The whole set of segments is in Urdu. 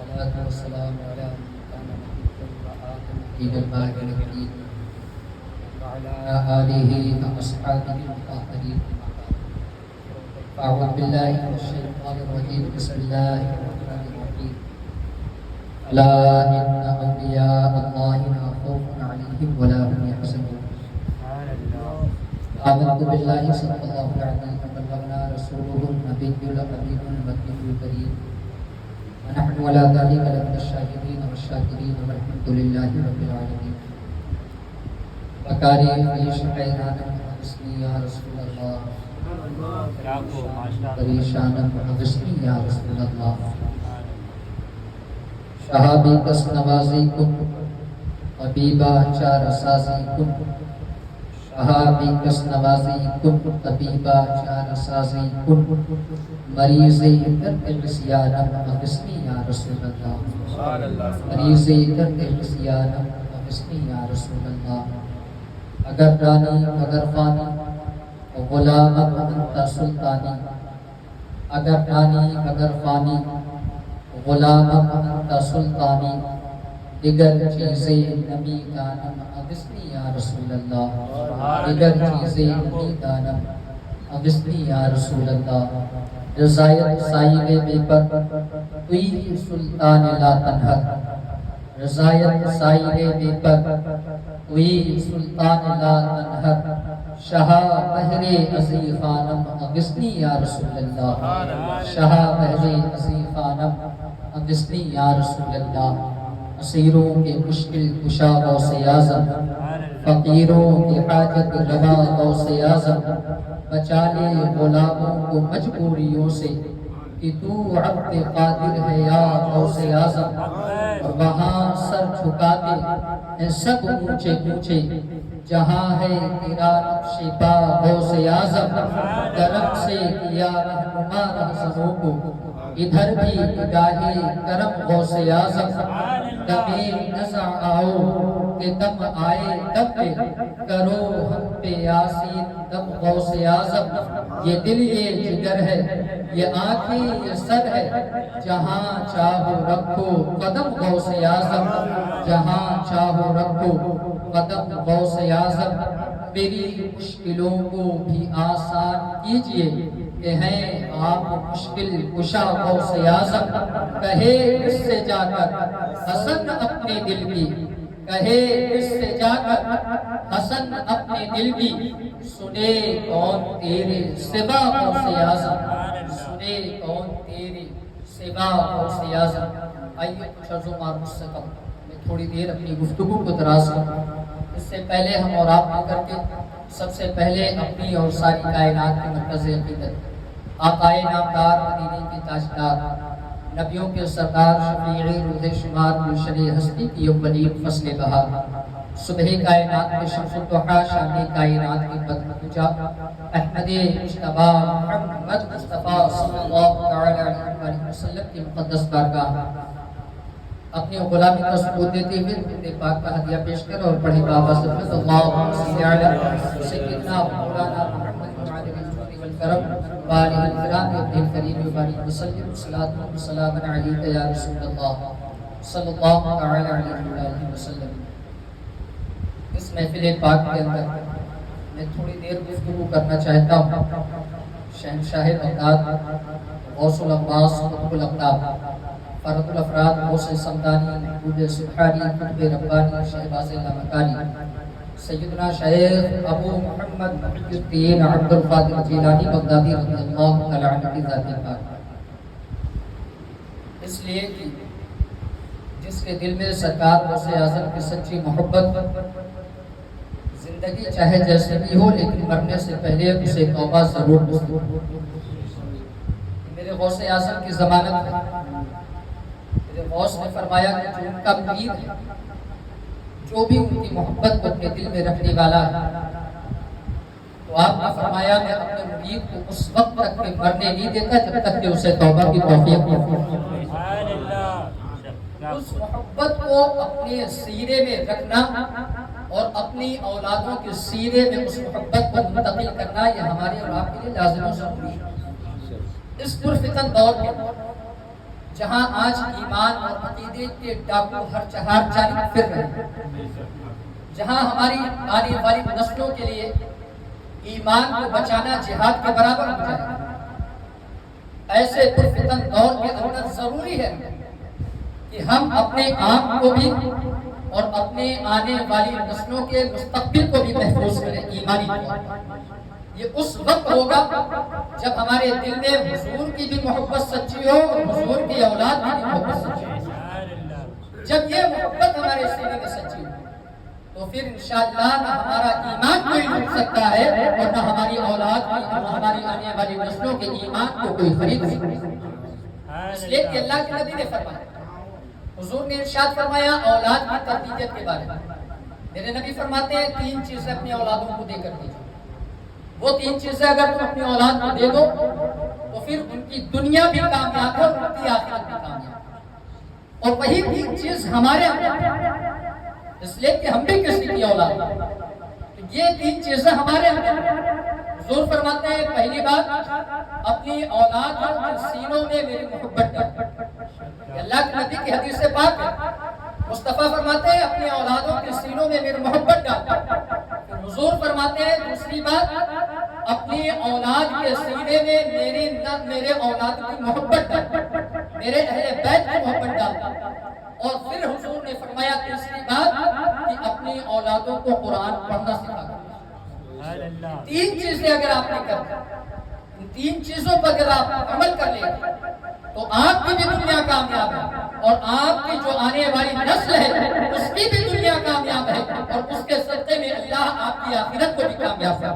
والصلاة والسلام على من كان نبيا وآدم نبي الماء الجديد وعلى آله وأصحابه المطهرين. أعوذ بالله من الشيطان الرجيم. بسم الله الرحمن الرحيم. ألا إن أولياء الله لا خوف عليهم ولا هم يحزنون. آمنت بالله صدق الله العظيم وبلغنا رسوله النبي الأمين المكي الكريم ونحن على ذلك لمن الشاهدين والشاكرين والحمد لله رب العالمين. بکاری فیش حیران حسنی یا رسول اللہ، پریشان حسنی یا رسول اللہ. شہابی کس نوازی کن، طبیبہ چار سازی کن. شہابی کس نوازی کن، طبیبہ چار سازی کن. مریضی درد عصیانم حسنی یا رسول اللہ. مریضی درد عصیانم حسنی یا رسول اللہ. اگر رانی اگر فانی غلام انت سلطانی. اگر رانی اگر فانی غلام انت سلطانی. دیگر چیزیں نمی دانم اغثنی یا رسول اللہ. دیگر چیزیں نمی دانم اغثنی یا رسول اللہ. رضایت سائل بے پر توی سلطان لا تنہر. رضایت سائل بے پر توی سلطان لا تنہر. شاہ بحر عزی خانم اغثنی یا رسول اللہ. شاہ بحر عزی خانم اغثنی یا رسول اللہ. اسیروں کے مشکل کشا غوث اعظم، فقیروں کی حاجت روا غوث اعظم. بچا لے غلاموں کو مجبوریوں سے کہ تو عبد قادر ہے یا غوث اعظم. اور وہاں سر جھکا دے ہیں سب اونچے اونچے، جہاں ہے تیرا نقش پا غوث اعظم. کرم سے کیا رہنما رہزنوں کو، ادھر بھی نگاہ کرم غوث اعظم. دمِ نزع آؤ کہ دم آئے دم پہ، کرو ہم پہ یاسین دم غوث اعظم. یہ دل یہ جگر ہے، یہ آنکھیں یہ سر ہے، جہاں چاہو رکھو قدم غوث اعظم. جہاں چاہو رکھو قدم غوث اعظم. میری مشکلوں کو بھی آسان کیجئے کہ ہیں آپ مشکل کشا غوث اعظم. کہے اس سے جا کر حسن اپنے دل کی، کہے اس سے جا کر حسن اپنے دل کی. سنے کون تیرے سوا غوث اعظم. سنے کون تیرے سوا غوث اعظم. آئیے کچھ عرض و معروض سے کم میں تھوڑی دیر اپنی گفتگو کو دراز کروں. اس سے پہلے ہم اور آپ مل کر کے سب سے پہلے اپنی اور ساری کائنات کے مرکز عقیدت آقائے نامدار مدینے کی تاجدار نبیوں کے سردار شفیع روز شمار گلشن ہستی کی اولین فصل بہار صبح کائنات کے شمس الضحیٰ شام کائنات کی بدر پوجا احمد مجتبی محمد مصطفیٰ صلی اللہ علیہ وسلم کی مقدس بارگاہ اپنی غلامی کا ثبوت دیتے ہوئے درود پاک کا ہدیہ پیش کر اور پڑھی بآواز لفظ اللہم صلی علی سیدنا مولانا محمد وعلی الجود والکرم وآلہ الکرام ابن الکریم وبارک وسلم صلاۃ و سلام علیک یا رسول اللہ صلی اللہ علیہ وسلم. اس محفل پاک کے اندر میں تھوڑی دیر گفتگو کرنا چاہتا ہوں شہنشاہ بغداد غوث العباس قطب الاقطاب فرد الافراد غوث سمدانی محبوب سبحانی قطب ربانی شہباز لامکانی سیدنا شیخ ابو محمد محی الدین عبد القادر جیلانی بغدادی رضی اللہ تعالیٰ عنہ کی ذات پاک. اس لیے کہ جس کے دل میں سرکار غوث اعظم کی سچی محبت، زندگی چاہے جیسے بھی ہو لیکن مرنے سے پہلے اسے توبہ ضرور نصیب ہو. میرے غوث اعظم کی ضمانت ہے. میرے غوث نے فرمایا کہ جو ان کا مرید ہے، جو بھی ان کی محبت کو اپنے دل میں رکھنے والا ہے، تو آپ نے فرمایا میں اپنے مرید کو اس وقت تک کہ مرنے نہیں دیتا جب تک کہ اسے توبہ کی توفیق نہ ہو. اس محبت کو اپنے سینے میں رکھنا اور اپنی اولادوں کے سینے میں اس محبت کو منتقل کرنا یہ ہمارے اور آپ کے لیے لازم و ضروری ہے. اس پرفتن دور میں جہاں آج ایمان اور عقیدے کے ڈاکو ہر جانب پھر رہے ہیں، جہاں ہماری آنے والی نسلوں کے لیے ایمان کو بچانا جہاد کے برابر ہو جائے، ایسے پرفتن دور کے اندر ضروری ہے کہ ہم اپنے آپ کو بھی اور اپنے آنے والی نسلوں کے مستقبل کو بھی محفوظ کریں ایمانی طور۔ یہ اس وقت ہوگا جب ہمارے دل میں حضور کی بھی محبت سچی ہو اور حضور کی اولاد کی بھی محبت سچی ہو۔ جب یہ محبت ہمارے سینے میں سچی ہو تو پھر انشاءاللہ نہ ہمارا ایمان کوئی روک سکتا ہے اور نہ ہماری اولاد کی اور ہماری آنے والی نسلوں کے ایمان کو کوئی خرید سکتا۔ اس لیے کہ اللہ کے نبی نے فرمایا، حضور نے ارشاد فرمایا اولاد کی تربیت کے بارے میں، میرے نبی فرماتے ہیں 3 چیزیں اپنی اولادوں کو دے کر دیجیے، وہ 3 چیزیں اگر تم اپنی اولاد کو دے دو تو پھر ان کی دنیا بھی کامیاب ہے اور ان کی آخرت بھی کامیاب ہے، اور وہی 3 چیز ہمارے اندر، اس لیے کہ ہم بھی کسی کی اولاد ہیں، تو یہ 3 چیزیں ہمارے اندر۔ حضور فرماتے ہیں پہلی بات، اپنی اولاد کے سینوں میں میری محبت ڈال۔ اللہ کے نبی کی حدیث سے پاک ہے، مصطفیٰ فرماتے ہیں اپنی اولادوں کے سینوں میں میری محبت ڈال۔ حضور فرماتے ہیں دوسری بات، اپنی اولاد کے سینے میں میرے اولاد کی محبت ڈال، میرے اہل بیت کی محبت ڈال۔ اور پھر حضور نے فرمایا تیسری بات کہ اپنی اولادوں کو قرآن پڑھنا سکھا دو۔ 3 چیزیں اگر آپ نے کر دی، ان 3 چیزوں پر اگر آپ عمل کر لیں تو آپ کی بھی دنیا کامیاب ہے اور آپ کی جو آنے والی نسل ہے اس کی بھی دنیا کامیاب ہے، اور اس کے صدقے میں اللہ آپ کی آخرت کو بھی کامیاب ہے۔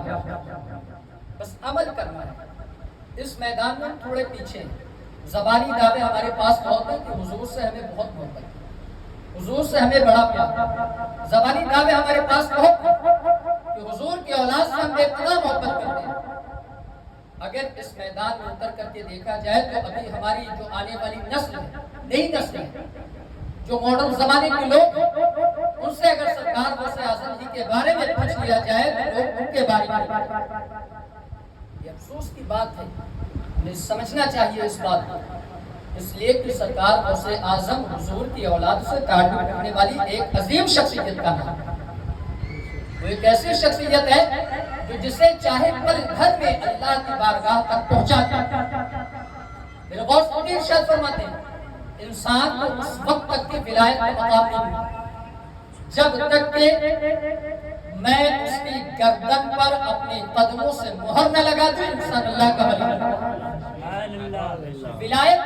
بس عمل کرنا ہے۔ اس میدان میں تھوڑے پیچھے ہیں، زبانی دعوے ہمارے پاس بہت ہیں کہ حضور سے ہمیں بہت محبت ہے، حضور سے ہمیں بڑا پیار، زبانی دعوے ہمارے پاس بہت ہیں کہ حضور کی اولاد سے ہم اتنا محبت کرتے ہیں۔ اگر اس میدان میں اتر کر کے دیکھا جائے تو ابھی ہماری جو آنے والی نسل ہے، نئی نسل ہے، جو ماڈرن زمانے کے لوگ ہیں، ان سے اگر سرکار غوث اعظم جی کے بارے میں پوچھ لیا جائے تو لوگ ان کے بارے میں، یہ افسوس کی بات ہے، ہمیں سمجھنا چاہیے اس بات کو، اس لیے کہ سرکار غوث اعظم حضور کی اولاد سے تعلق رکھنے والی ایک عظیم شخصیت کا نام ہے۔ وہ ایک ایسی شخصیت ہے جو جسے چاہے پل بھر میں اللہ کی بارگاہ تک پہنچا دے۔ میرے غوث خود ارشاد فرماتے ہیں انسان کو اس وقت تک کی ولایت کا مقام نہیں ملتا جب تک کہ میں اس کی گردن پر اپنے قدموں سے مہر نہ لگا دوں، انسان اللہ کا ولی نہیں۔ ولایت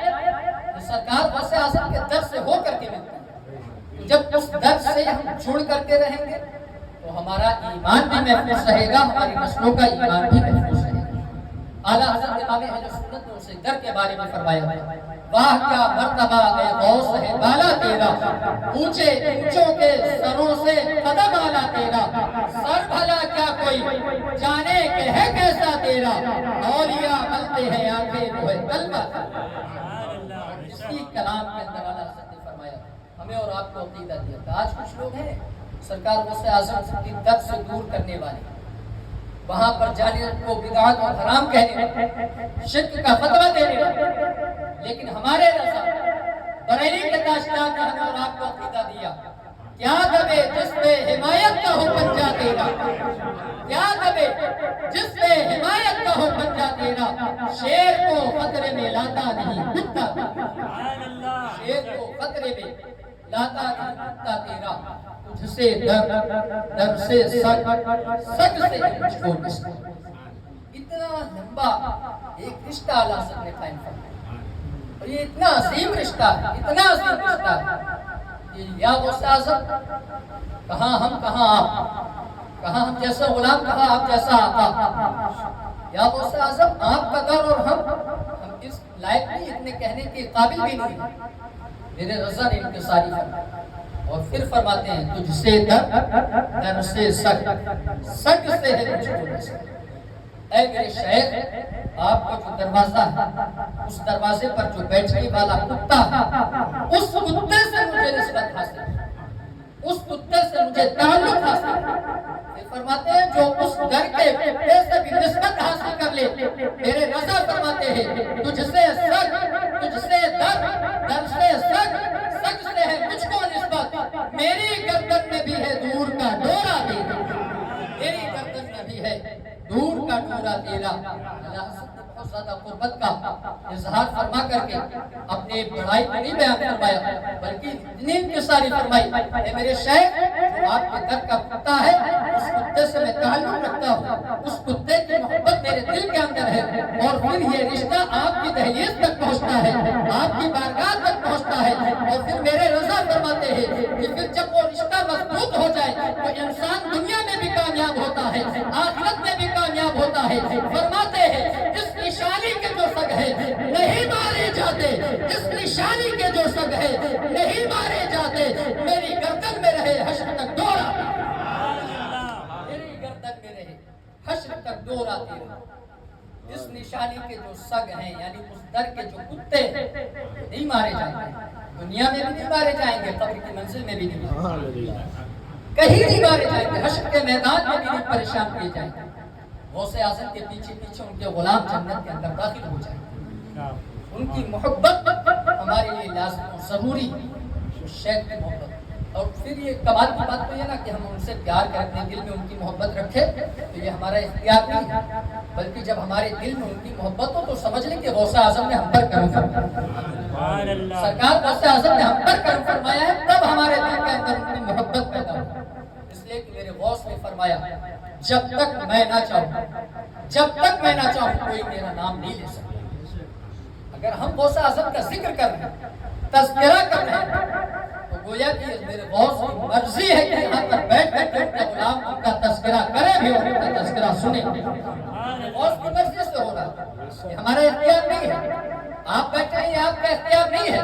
سرکار غوث اعظم کے در سے ہو کر کے ملتی ہے، جب اس در سے ہم جڑ کر کے رہیں گے تو ہمارا ایمان بھی محفوظ رہے گا، ہماری نسلوں کا ایمان بھی محفوظ رہے گا۔ اعلیٰ حضرت امام اہل سنت نے اسے در کے بارے میں فرمایا، واہ کیا مرتبہ اے غوث ہے بالا تیرا، اونچے اونچوں کے سروں سے قدم آلا تیرا، سر بھلا کیا کوئی جانے کہ ہے کیسا تیرا، اولیاء ملتے ہیں آنکھیں وہ ہے کلمہ۔ اسی کلام کے اندر اعلیٰ حضرت نے فرمایا ہمیں اور آپ کو عقیدہ دیا تھا۔ آج کچھ لوگ ہیں سرکار غوث اعظم کی در سے دور کرنے والے، وہاں پر جانے کو بدعت اور حرام کہنے، شرک کا فتویٰ دینے والے، لیکن ہمارے رضا بریلی کے تاجدار نے ہمیں اور آپ کو عقیدہ دیا، کیا دبے جس پہ حمایت کا ہو پنجہ تیرا، کیا دبے جس پہ حمایت کا ہو پنجہ تیرا، شیر کو خطرے میں لاتا نہیں کتا، شیر کو خطرے میں لاتا نہیں کتا تیرا، تجھ سے در سے سگ سے مجھ کو نسل۔ اتنا لمبا ایک رشتہ اعلیٰ حضرت نے قائم فرمایا، اور یہ اتنا عظیم رشتہ ہے، اتنا عظیم رشتہ ہے کہ یا غوث اعظم کہاں ہم کہاں آپ، کہاں ہم جیسا غلام کہاں آپ جیسا آقا، یا غوث اعظم آپ کا در اور ہم اس لائق نہیں، اتنے کہنے کے قابل بھی نہیں۔ میرے رضا نے انکساری فرمایا اور پھر فرماتے ہیں تجھ سے در سے سگ سے ہے مجھ کو نسل۔ اے میرے شیخ آپ کا جو دروازہ ہے اس دروازے پر جو بیٹھنے والا کتا ہے اس کتے سے مجھے نسبت حاصل ہے، اس کتے سے مجھے تعلق حاصل ہے۔ پھر فرماتے ہیں جو اس در کے کتے سے بھی نسبت حاصل کر لے، میرے رضا فرماتے ہیں تجھ سے سگ تجھ سے در میری گردن میں بھی ہے دور کا ڈورا تیرا، میری گردن میں بھی ہے دور کا ڈورا تیرا۔ اللہ حضرت نے بہت زیادہ قربت کا اظہار فرما کر کے اپنے بڑائی کو نہیں بیان فرمایا، بلکہ اتنی انکساری فرمائی، اے میرے شیخ جو آپ کے در کا کتا ہے، اس کتے سے میں تعلق رکھتا ہوں، اس کتے کی محبت میرے دل کے اندر ہے، اور پھر یہ رشتہ آپ کی دہلیز تک پہنچتا ہے، آپ کی بارگاہ تک پہنچتا ہے، اور پھر میرے رضا فرماتے ہیں کہ پھر جب وہ رشتہ مضبوط ہو جائے تو انسان دنیا میں بھی کامیاب ہوتا ہے، آخرت میں بھی کامیاب ہوتا ہے۔ فرماتے ہیں جس نشانی کے جو سگ ہے نہیں مارے جاتے، جس نشانی کے جو سگ ہے نہیں مارے جاتے، میری گردن میں رہے حشر تک ڈورا، میری گردن میں رہے حشر تک ڈورا تیرا۔ اس نشانی کے جو سگ ہیں یعنی اس در کے جو کتے نہیں مارے جاتے، دنیا میں بھی نہیں مارے جائیں گے، قبر کی منزل میں بھی نہیں مارے جائیں گے، کہیں نہیں مارے جائیں گے، حشر کے میدان میں بھی نہیں پریشان کیے جائیں گے۔ غوث اعظم کے پیچھے پیچھے ان کے غلام جنت کے اندر داخل ہو جائیں گے۔ ان کی محبت ہمارے لیے لازم اور ضروری ہے، شیخ کی محبت۔ اور پھر یہ کمال کی بات تو یہ نا کہ ہم ان سے پیار کر اپنے دل میں ان کی محبت رکھے، تو یہ ہمارا اختیار نہیں ہے، بلکہ جب ہمارے دل میں ان کی محبت ہو تو سمجھ لیں کہ غوث اعظم نے ہم پر کرم فرمایا، سرکار غوث اعظم نے ہم پر کرم فرمایا ہے، تب ہمارے دل کے اندر ان کی محبت پیدا ہو۔ اس لیے کہ میرے غوث نے فرمایا جب تک میں نہ چاہوں، جب تک میں نہ چاہوں کوئی میرا نام نہیں لے سکتا۔ اگر ہم غوث اعظم کا ذکر کر رہے ہیں، تذکرہ کر رہے ہیں، تو گویا کہ میرے غوث کی مرضی ہے کہ یہاں پر بیٹھ کر کے ان کا غلام ان کا تذکرہ کرے بھی اور ان کا تذکرہ سنے۔ غوث کی مرضی سے ہو رہا ہے، یہ ہمارا اختیار نہیں ہے، آپ بیٹھے ہیں یہ آپ کا اختیار نہیں ہے،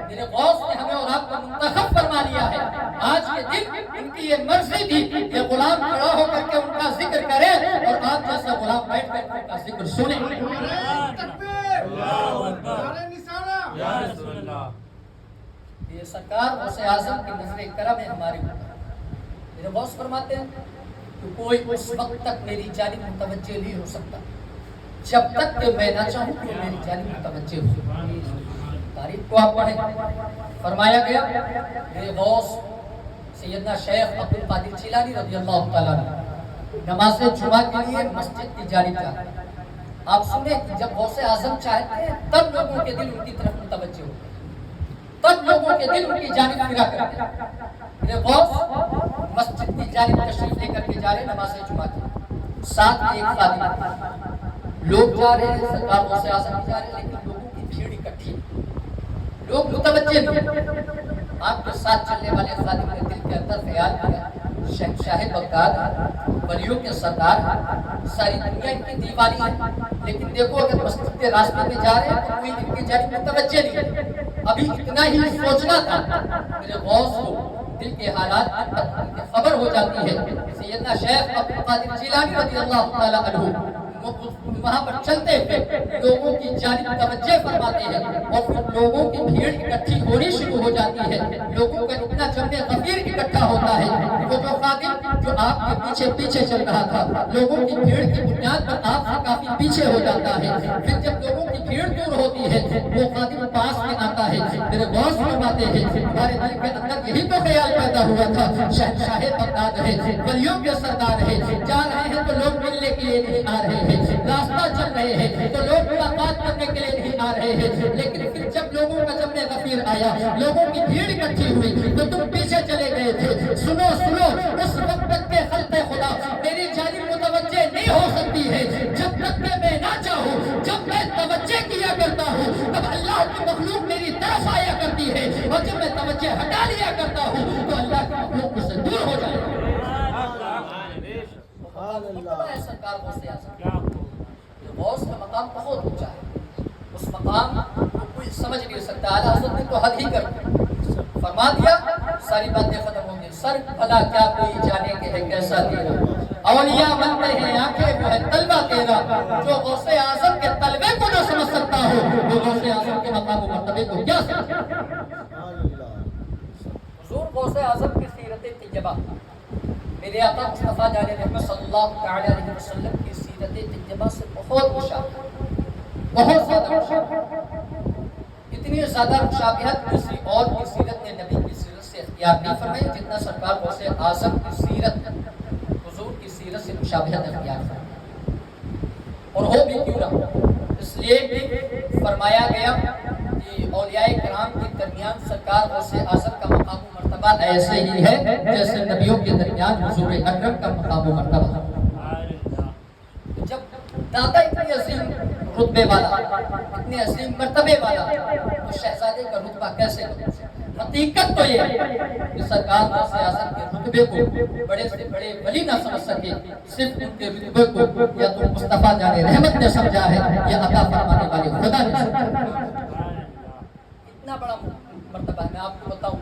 میرے غوث نے ہمیں اور آپ کو منتخب فرما لیا ہے۔ آج کے دن ان کی یہ مرضی تھی کہ غلام کھڑا ہو کر کے ان کا ذکر کرے اور آپ جیسا غلام بیٹھ کر ان کا ذکر سنے۔ یہ سرکار غوث اعظم کی نظر کرم ہے ہمارے اوپر۔ میرے غوث فرماتے ہیں کہ کوئی اس وقت تک میری جانب متوجہ نہیں ہو سکتا جب تک کہ میں نہ چاہوں کہ میری جانب متوجہ ہو۔ تاریخ کو آپ پڑھیں، فرمایا گیا میرے غوث سیدنا شیخ عبد القادر جیلانی رضی اللہ تعالیٰ عنہ نماز جمعہ کے لیے مسجد کی جانب جاتے ہیں۔ آپ سنیں کہ جب غوث اعظم چاہتے ہیں تب لوگوں کے دل ان کی طرف متوجہ ہوتے ہیں، تب لوگوں کے دل ان کی جانب پھرا کرتے ہیں۔ میرے غوث مسجد کی جانب تشریف لے کر کے جا رہے نماز جمعہ کی، ساتھ ایک خادم، لوگ جا رہے ہیں، سرکار غوث اعظم جا رہے ہیں، لیکن لوگوں کی بھیڑ اکٹھی، لوگ متوجہ نہیں۔ آپ کے ساتھ چلنے والے خادم نے دل کے اندر خیال کیا شہنشاہ بغداد ولیوں کے سردار، ساری دنیا ان کی دیوانی ہے، لیکن دیکھو اگر مسجد کے راستے میں جا رہے ہیں تو کوئی ان کی جانب متوجہ نہیں ہے۔ ابھی اتنا ہی سوچنا تھا، میرے غوث کو دل کے حالات کی خبر ہو جاتی ہے۔ سیدنا شیخ عبد القادر جیلانی رضی اللہ تعالیٰ عنہ وہاں پر چلتے ہوئے لوگوں کی جانب توجہ فرماتے ہیں، اور پھر لوگوں کی بھیڑ اکٹھی ہونی شروع ہو جاتی ہے، لوگوں کا اتنا جمع غفیر اکٹھا ہوتا ہے۔ وہ جو خادم جو آپ کے پیچھے پیچھے چل رہا تھا، لوگوں کی بھیڑ کی بنیاد پر آپ سے کافی پیچھے ہو جاتا ہے۔ پھر جب لوگوں کی بھیڑ دور ہوتی ہے وہ خادم پاس میں آتا ہے۔ میرے غوث فرماتے ہیں ہمارے دل کے اندر یہی تو خیال پیدا ہوا تھا، شہنشاہ بغداد ہے، ولیوں کے سردار ہے، جا رہے ہیں تو لوگ ملنے کے لیے نہیں آ رہے ہیں، راستہ چل رہے ہیں تو لوگ ملاقات کرنے کے لیے نہیں آ رہے ہیں، لیکن پھر جب لوگوں کا جمع غفیر آیا، لوگوں کی بھیڑ اکٹھی ہوئی تو تم پیچھے چلے گئے تھے۔ سنو سنو، اس وقت تک کے خلق خدا میری جانب متوجہ نہیں ہو سکتی ہے جب تک کہ میں نہ چاہوں۔ جب میں توجہ کیا کرتا ہوں تب اللہ کی مخلوق میری طرف آیا کرتی ہے، اور جب میں توجہ ہٹا لیا کرتا ہوں تو اللہ کی مخلوق مجھ سے دور ہو جائے۔ سرکار غوث اعظم، غوث کا مقام بہت اونچا ہے، اس مقام کو کوئی سمجھ نہیں سکتا۔ اعلیٰ حضرت نے تو حد ہی کر فرما دیا، ساری باتیں ختم ہوں گی۔ سر بھلا کیا کوئی جانے کے ہے کیسا تیرا، اولیاء بنتے ہیں آنکھیں وہ ہے طلبہ تیرا، جو غوث اعظم کے طلبے کو نہ سمجھ سکتا ہو وہ غوث اعظم کے مقام و مرتبے کو کیا سمجھ۔ حضور غوث اعظم کی سیرت طیبہ میرے آقا مصطفیٰ جان رحمت صلی اللہ علیہ وسلم کی سیرت طیبہ سے بہت مشابہت، بہت زیادہ مشابہت، اتنی زیادہ مشابہت کسی اور کی سیرت نے نبی کی سیرت سے اختیار نہیں فرمائی جتنا سرکار غوث اعظم کی سیرت، حضور کی سیرت سے مشابہت اختیار فرمائی۔ اور ہو بھی کیوں رہا، اس لیے بھی فرمایا گیا کہ اولیاء کرام کے درمیان سرکار غوث اعظم کا مقام و مرتبہ ایسے ہی ہے جیسے نبیوں کے درمیان حضور اکرم کا مقام و مرتبہ۔ جب دادا اتنی عظیم رتبے والا، اتنے عظیم مرتبے والا، تو شہزادے کا رتبہ کیسے ہو؟ حقیقت تو یہ ہے کہ سرکار غوث اعظم کے رتبے کو بڑے سے بڑے ولی نہ سمجھ سکے، صرف ان کے رتبے کو یا تو مصطفیٰ جان رحمت نے سمجھا ہے یا عطا فرمانے والے خدا نے سمجھا۔ اتنا بڑا مرتبہ ہے۔ میں آپ کو بتاؤں،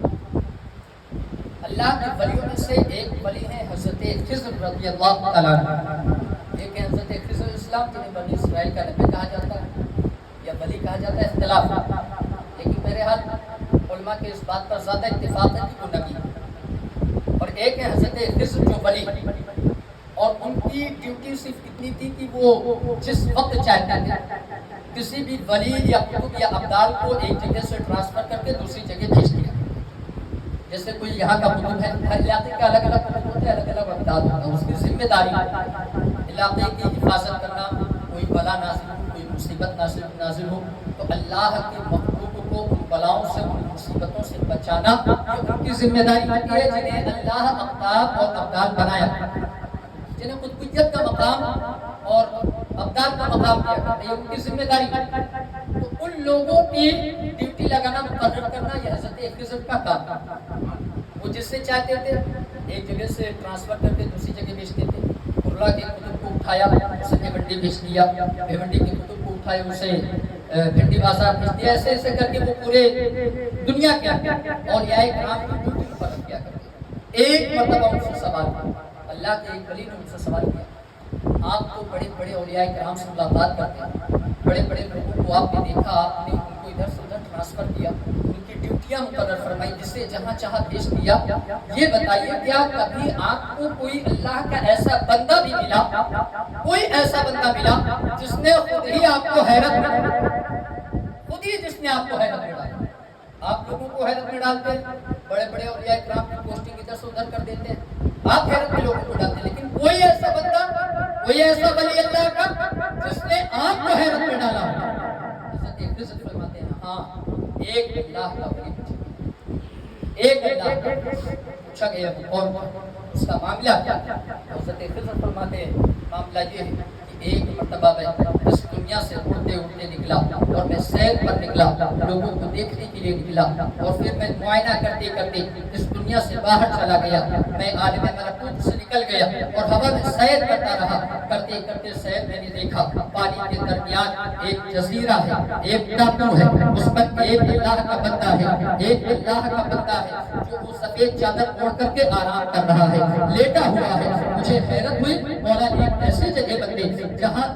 اللہ کے ولیوں میں سے ایک ولی ہے حضرت خضر رضی اللہ تعالیٰ عنہ۔ ایک ہے حضرت خضر اسلام جنہیں بنی اسرائیل کا نبی کہا جاتا ہے یا ولی کہا جاتا ہے، اختلاف، لیکن میرے ہاتھ علماء کے اس بات پر زیادہ اتفاق ہے کہ وہ نبی ہے۔ اور ایک ہے حضرت خضر جو ولی، اور ان کی ڈیوٹی صرف اتنی تھی کہ وہ جس وقت چاہتے تھے کسی بھی ولی یا قطب یا ابدال کو ایک جگہ سے ٹرانسفر کر کے دوسری جگہ بھیج دیا۔ جیسے کوئی یہاں کا قطب ہے، ہر علاقے کا الگ الگ قطب ہوتے ہیں، الگ الگ ابدال ہوتا ہے، اس کی ذمہ داری علاقے کی حفاظت کرنا، کوئی بلا نازل ہو، کوئی مصیبت نازل ہو تو اللہ کے مخلوق کو ان بلاؤں سے، ان مصیبتوں سے بچانا یہ ان کی ذمہ داری ہوتی ہے جنہیں اللہ اقطاب اور ابدال بنایا، جنہیں قطبیت کا مقام اور ابدال کا مقام دیا کرتا ہے، یہ ان کی ذمہ داری ہے۔ تو ان لوگوں کی ڈیوٹی لگانا، مقرر کرنا، یہ حضرت خضر کا کام۔ وہ جس سے چاہتے تھے ایک جگہ سے ٹرانسفر کر کے دوسری جگہ بھیجتے تھے۔ قرہ کے کتب کو اٹھایا، اسے بھیونڈی بھیج دیا، بھیونڈی کے کتب کو اٹھایا، اسے بھنڈی بازار بھیج دیا، ایسے ایسے کر کے وہ پورے دنیا کے اولیاء کرام کی ڈیوٹی مقرر کیا کرتے۔ ایک مرتبہ ان سے سوال کیا، اللہ کے ایک ولی نے ان سے سوال کیا، آپ تو بڑے بڑے اولیاء کرام سے ملاقات کرتے ہیں، بڑے بڑے لوگوں کو آپ نے دیکھا، آپ نے ان کو ادھر سے ادھر ٹرانسفر کیا، ان کی ڈیوٹیاں مقرر فرمائی، جسے جہاں چاہا بھیج دیا، یہ بتائیے کیا کبھی آپ کو کوئی اللہ کا ایسا بندہ بھی ملا، کوئی ایسا بندہ ملا جس نے خود ہی آپ کو حیرت میں ڈالا، خود ہی جس نے آپ کو حیرت میں ڈالا؟ آپ لوگوں کو حیرت میں ڈالتے ہیں، بڑے بڑے اولیاء کرام کی پوسٹنگ ادھر سے ادھر کر دیتے ہیں، آپ حیرت میں لوگوں کو ڈالتے ہیں، لیکن کوئی ایسا بندہ، کوئی ایسا ولی اللہ کا جس نے آپ کو حیرت میں ڈالا؟ حضرت خضر فرماتے ہیں ہاں، ایک اللہ کا ولی مجھے، ایک اللہ کا۔ پوچھا گیا کون تھا، اس کا معاملہ کیا؟ حضرت خضر فرماتے ہیں معاملہ یہ ہے کہ ایک مرتبہ میں اس دنیا سے اڑتے اڑتے نکلا اور میں سیر پر نکلا، لوگوں کو دیکھنے کے لیے نکلا، اور پھر میں معائنہ کرتے کرتے اس دنیا سے باہر چلا گیا، میں عالم ملکوت سے نکل گیا اور ہوا میں سیر کرتا رہا، کرتے کرتے سیر میں نے دیکھا پانی کے درمیان ایک جزیرہ ہے، ایک ٹاپو ہے، اس پر ایک اللہ کا بندہ ہے، ایک اللہ کا بندہ ہے جو وہ سفید چادر اوڑھ کر کے آرام کر رہا ہے، لیٹا ہوا ہے۔ مجھے حیرت ہوئی، مولا ایک ایسی جگہ بندے جہاں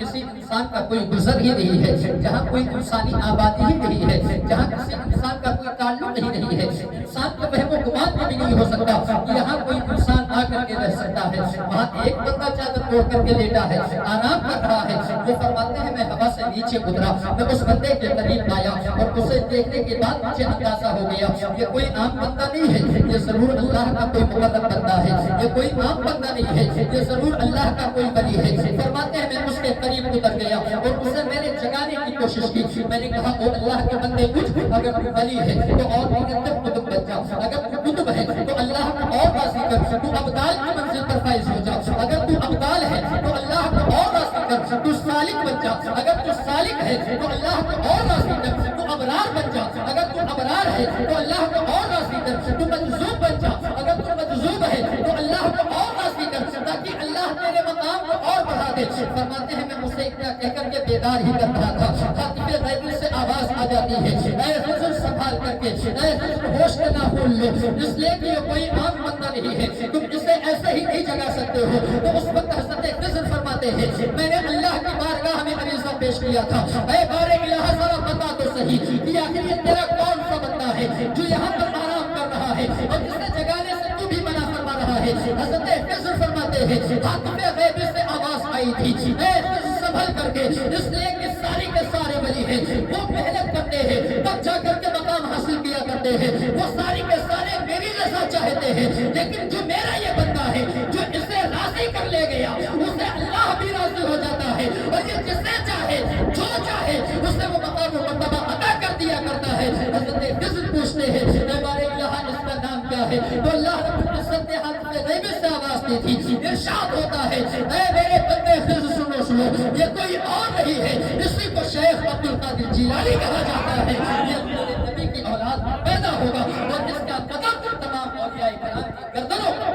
کسی انسان کا کوئی گزر ہی نہیں ہے، جہاں کوئی انسانی آبادی ہی نہیں ہے، جہاں کسی انسان کا کوئی تعلق ہی نہیں ہے، انسان کا وہم و گمان بھی نہیں ہو سکتا کہ یہاں کوئی انسان آ کر کے رہ سکتا ہے، وہاں ایک بندہ چادر اوڑھ کر کے لیٹا ہے، آرام کر رہا ہے۔ وہ فرماتے ہیں میں ہوا سے نیچے اترا، میں اس بندے کے قریب آیا اور اسے دیکھنے کے بعد مجھے اندازہ ہو گیا یہ کوئی عام بندہ نہیں ہے، یہ ضرور اللہ کا کوئی مقرب بندہ ہے، یہ کوئی عام بندہ نہیں ہے، یہ ضرور اللہ کا کوئی ولی ہے۔ فرماتے ہیں میں اس کے قریب اتر گیا اور اسے میں نے جگانے کی کوشش کی، میں نے کہا او اللہ کے بندے اٹھ، اگر تو ولی ہے تو اور مرتب قطب بن جا، اگر تو قطب ہے تو اللہ کو اور راضی کر، تو ابدال کی منزل پر فائز ہو جا، اگر تو ابدال ہے تو اللہ کو اور راضی کر، تو سالک بن جا، اگر تو سالک ہے تو اللہ کو اور راضی کر، تو ابرار بن جا، اگر تو ابرار ہے تو اللہ کو اور راضی کر، تو مجذوب بن جا، اگر تو مجذوب ہے تو اللہ کو اور راضی کر، تاکہ اللہ تیرے مقام کو اور بڑھا دے۔ فرماتے ہیں میں اسے اتنا کہہ کر کے بیدار ہی کر رہا تھا، خاطب غیبی سے آواز آ جاتی ہے اے خضر سنبھال کر کے، اے خضر ہوش کے نہ بھول لو، اس لیے کہ یہ کوئی عام بندہ نہیں ہے، تم اسے ایسے ہی نہیں جگا سکتے ہو۔ تو اس وقت حضرت خضر فرماتے ہیں میں نے اللہ کی بارگاہ میں عریضہ پیش کیا تھا، اے بار الہ ذرا بتا تو صحیح کہ آخر یہ تیرا کون سا بندہ ہے جو یہاں پر آرام کر رہا ہے اور جس نے جگانے سے تو بھی منع فرما رہا ہے۔ حضرت خضر فرماتے ہیں خاطب غیبی سے آواز آئی تھی اے خضر سنبھل کر کے، اس لیے کہ سارے کے سارے ولی ہیں، وہ محنت کرتے ہیں تب جا کر کے مقام حاصل کیا کرتے ہیں، وہ سارے کے سارے میری رضا چاہتے ہیں، لیکن جو میرا یہ بندہ ہے جو اسے راضی کر لے گیا اسے اللہ بھی راضی ہو جاتا ہے، اور یہ جسے چاہے جو چاہے اسے وہ مقام و مرتبہ عطا کر دیا کرتا ہے۔ حضرت خضر پوچھتے ہیں ہمارے الہ اس کا نام کیا ہے؟ تو اللہ رب العزت نے حضرت غیبی سے آواز دی تھی، ارشاد ہوتا ہے اے میرے بندے خضر سنو سنو، یہ کوئی اور نہیں ہے، اسی کو شیخ عبد القادر جیلانی کہا جاتا ہے۔ یہ میرے نبی کی اولاد میں پیدا ہوگا اور اس کا قدم تمام اولیاء کرام کی گردنوں پر۔